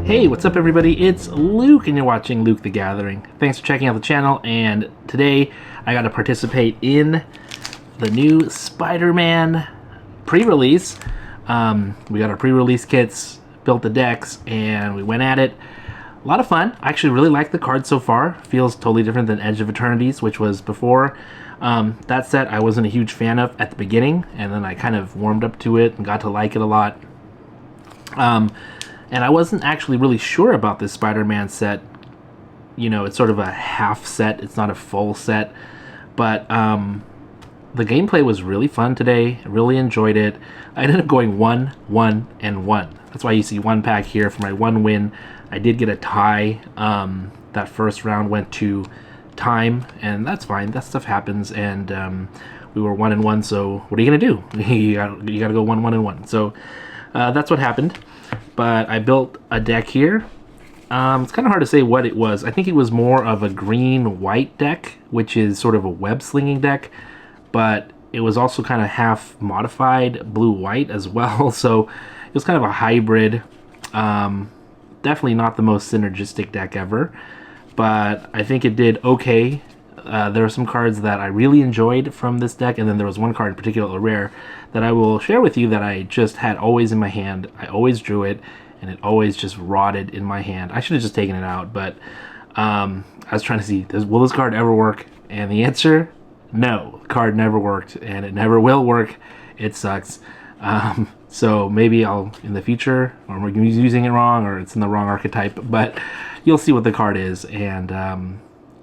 Hey, what's up everybody? It's Luke and you're watching Luke the Gathering. Thanks for checking out the channel, and today I got to participate in the new Spider-Man pre-release. We got our pre-release kits, built the decks, and we went at it. A lot of fun. I actually really like the card so far. Feels totally different than Edge of Eternities, which was before. That set I wasn't a huge fan of at the beginning, and then I kind of warmed up to it and got to like it a lot. And I wasn't actually really sure about this Spider-Man set. You know, it's sort of a half set. It's not a full set. But the gameplay was really fun today. I really enjoyed it. I ended up going 1, 1, and 1. That's why you see one pack here for my one win. I did get a tie. That first round went to time, and that's fine. That stuff happens. And we were 1 and 1, so what are you going to do? you got to go 1, 1, and 1. So that's what happened. But I built a deck here. It's kind of hard to say what it was. I think it was more of a green-white deck, which is sort of a web-slinging deck, but it was also kind of half modified blue-white as well, so it was kind of a hybrid. Definitely not the most synergistic deck ever, but I think it did okay. There are some cards that I really enjoyed from this deck, and then there was one card in particular, a rare, that I will share with you that I just had always in my hand. I always drew it, and it always just rotted in my hand. I should have just taken it out, but I was trying to see, will this card ever work? And the answer, no. The card never worked, and it never will work. It sucks. So maybe I'll, in the future, or we're using it wrong, or it's in the wrong archetype, but you'll see what the card is, and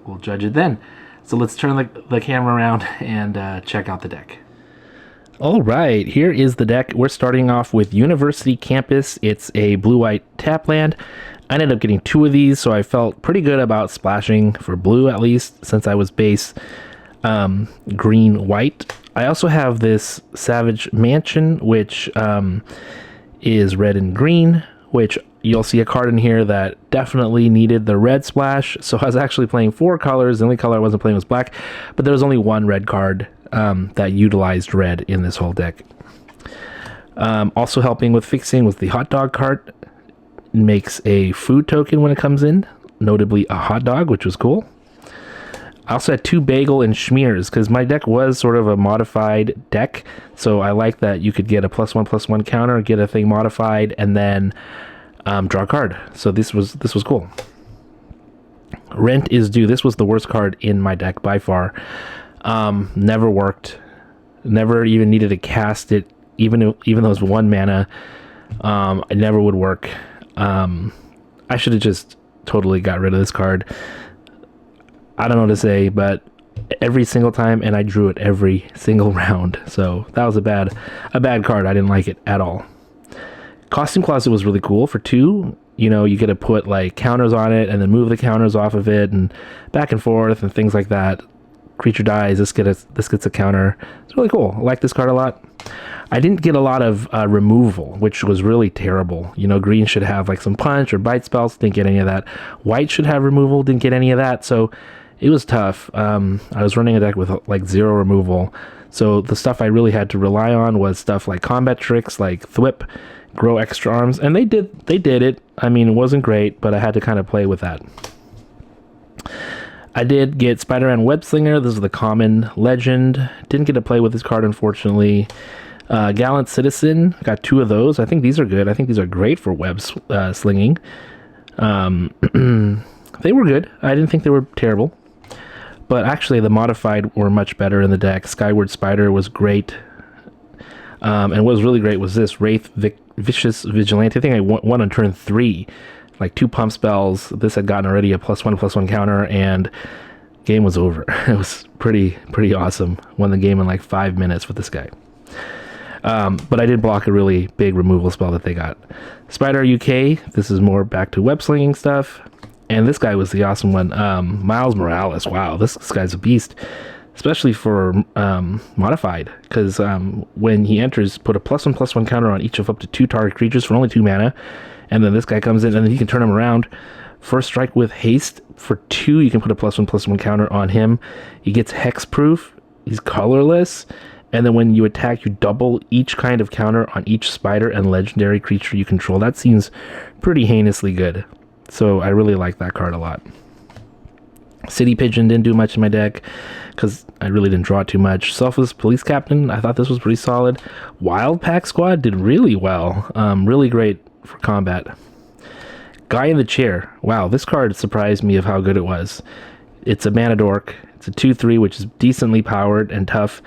we'll judge it then. So let's turn the camera around and check out the deck. All right, here is the deck. We're starting off with University Campus. It's a blue-white tap land. I ended up getting 2 of these, so I felt pretty good about splashing for blue, at least, since I was base green-white. I also have this Savage Mansion, which is red and green, which you'll see a card in here that definitely needed the red splash. So I was actually playing 4 colors. The only color I wasn't playing was black, but there was only one red card that utilized red in this whole deck. Also helping with fixing was the hot dog card. It makes a food token when it comes in, notably a hot dog, which was cool. I also had 2 bagel and schmears because my deck was sort of a modified deck. So I like that you could get a +1/+1 counter, get a thing modified, and then draw a card. So this was cool. Rent is Due. This was the worst card in my deck by far. Never worked. Never even needed to cast it, even though it was 1 mana. It never would work. I should have just totally got rid of this card. I don't know what to say, but every single time, and I drew it every single round. So that was a bad card. I didn't like it at all. Costume Closet was really cool for 2. You know, you get to put like counters on it and then move the counters off of it and back and forth and things like that. Creature dies, this gets a counter. It's really cool. I like this card a lot. I didn't get a lot of removal, which was really terrible. You know, green should have like some punch or bite spells. Didn't get any of that. White should have removal. Didn't get any of that. So it was tough. I was running a deck with like 0 removal. So the stuff I really had to rely on was stuff like combat tricks, like Thwip, grow extra arms, and they did it. I mean, it wasn't great, but I had to kind of play with that. I did get Spider-Man Webslinger. This is the common legend. Didn't get to play with this card, unfortunately. Gallant Citizen. Got 2 of those. I think these are good. I think these are great for web slinging. They were good. I didn't think they were terrible. But actually, the modified were much better in the deck. Skyward Spider was great. And what was really great was this Wraith Vicious Vigilante. I think I won on turn 3. Like 2 pump spells. This had gotten already a +1/+1 counter, and game was over. It was pretty awesome. Won the game in like 5 minutes with this guy. But I did block a really big removal spell that they got. Spider UK. This is more back to web slinging stuff. And this guy was the awesome one. Miles Morales. Wow, this guy's a beast. Especially for modified, because when he enters, put a +1/+1 counter on each of up to 2 target creatures for only 2 mana, and then this guy comes in, and then he can turn him around. First strike with haste for 2, you can put a +1/+1 counter on him. He gets hexproof. He's colorless, And then when you attack, you double each kind of counter on each spider and legendary creature you control. That seems pretty heinously good. So I really like that card a lot. City Pigeon didn't do much in my deck because I really didn't draw too much. Selfless Police Captain, I thought this was pretty solid. Wild Pack Squad did really well. Really great for combat. Guy in the Chair. Wow, this card surprised me of how good it was. It's a mana dork. It's a 2/3, which is decently powered and tough.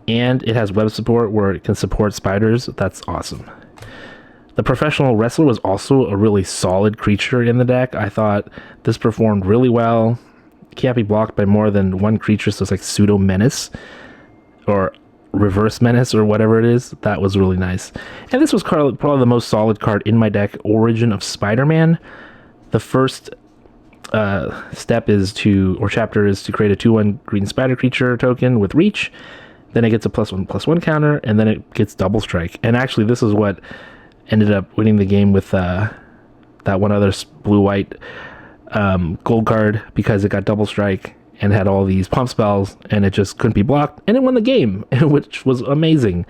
And it has web support where it can support spiders. That's awesome. The Professional Wrestler was also a really solid creature in the deck. I thought this performed really well. Can't be blocked by more than one creature, so it's like Pseudo Menace or Reverse Menace or whatever it is. That was really nice. And this was probably the most solid card in my deck, Origin of Spider-Man. The first step is chapter is to create a 2/1 green spider creature token with reach. Then it gets a +1/+1 counter, and then it gets double strike. And actually, this is what ended up winning the game with that one other blue-white gold card, because it got double strike and had all these pump spells, and it just couldn't be blocked, and it won the game, which was amazing.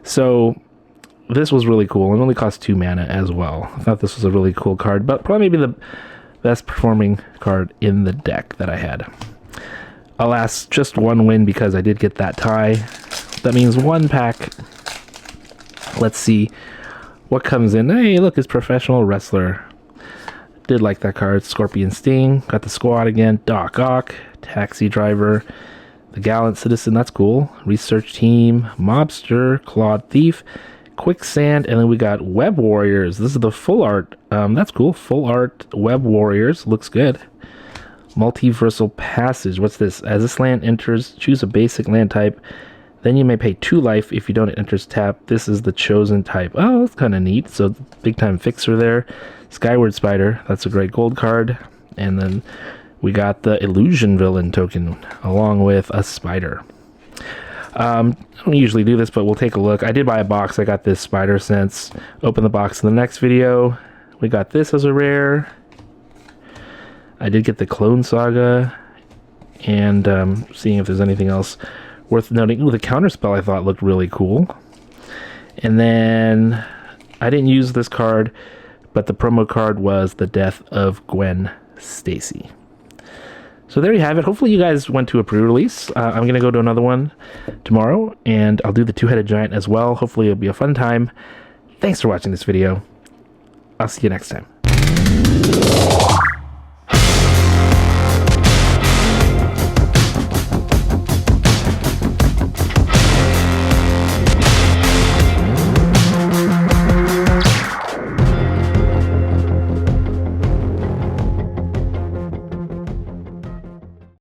So this was really cool. It only cost 2 mana as well. I thought this was a really cool card, but probably maybe the best performing card in the deck that I had. Alas, just one win because I did get that tie. That means 1 pack. Let's see what comes in. Hey, look, it's Professional Wrestler. Did like that card. Scorpion Sting. Got the squad again. Doc Ock. Taxi Driver. The Gallant Citizen. That's cool. Research Team. Mobster. Clawed Thief. Quicksand. And then we got Web Warriors. This is the full art. That's cool. Full art Web Warriors. Looks good. Multiversal Passage. What's this? As this land enters, choose a basic land type. Then you may pay 2 life if you don't enters tap. This is the chosen type. Oh, that's kind of neat. So big time fixer there. Skyward Spider. That's a great gold card. And then we got the Illusion Villain token along with a spider. I don't usually do this, but we'll take a look. I did buy a box. I got this Spider Sense. Open the box in the next video. We got this as a rare. I did get the Clone Saga. And seeing if there's anything else worth noting. Ooh, the Counterspell I thought looked really cool. And then I didn't use this card, but the promo card was the Death of Gwen Stacy. So there you have it. Hopefully you guys went to a pre-release. I'm going to go to another one tomorrow, and I'll do the Two-Headed Giant as well. Hopefully it'll be a fun time. Thanks for watching this video. I'll see you next time.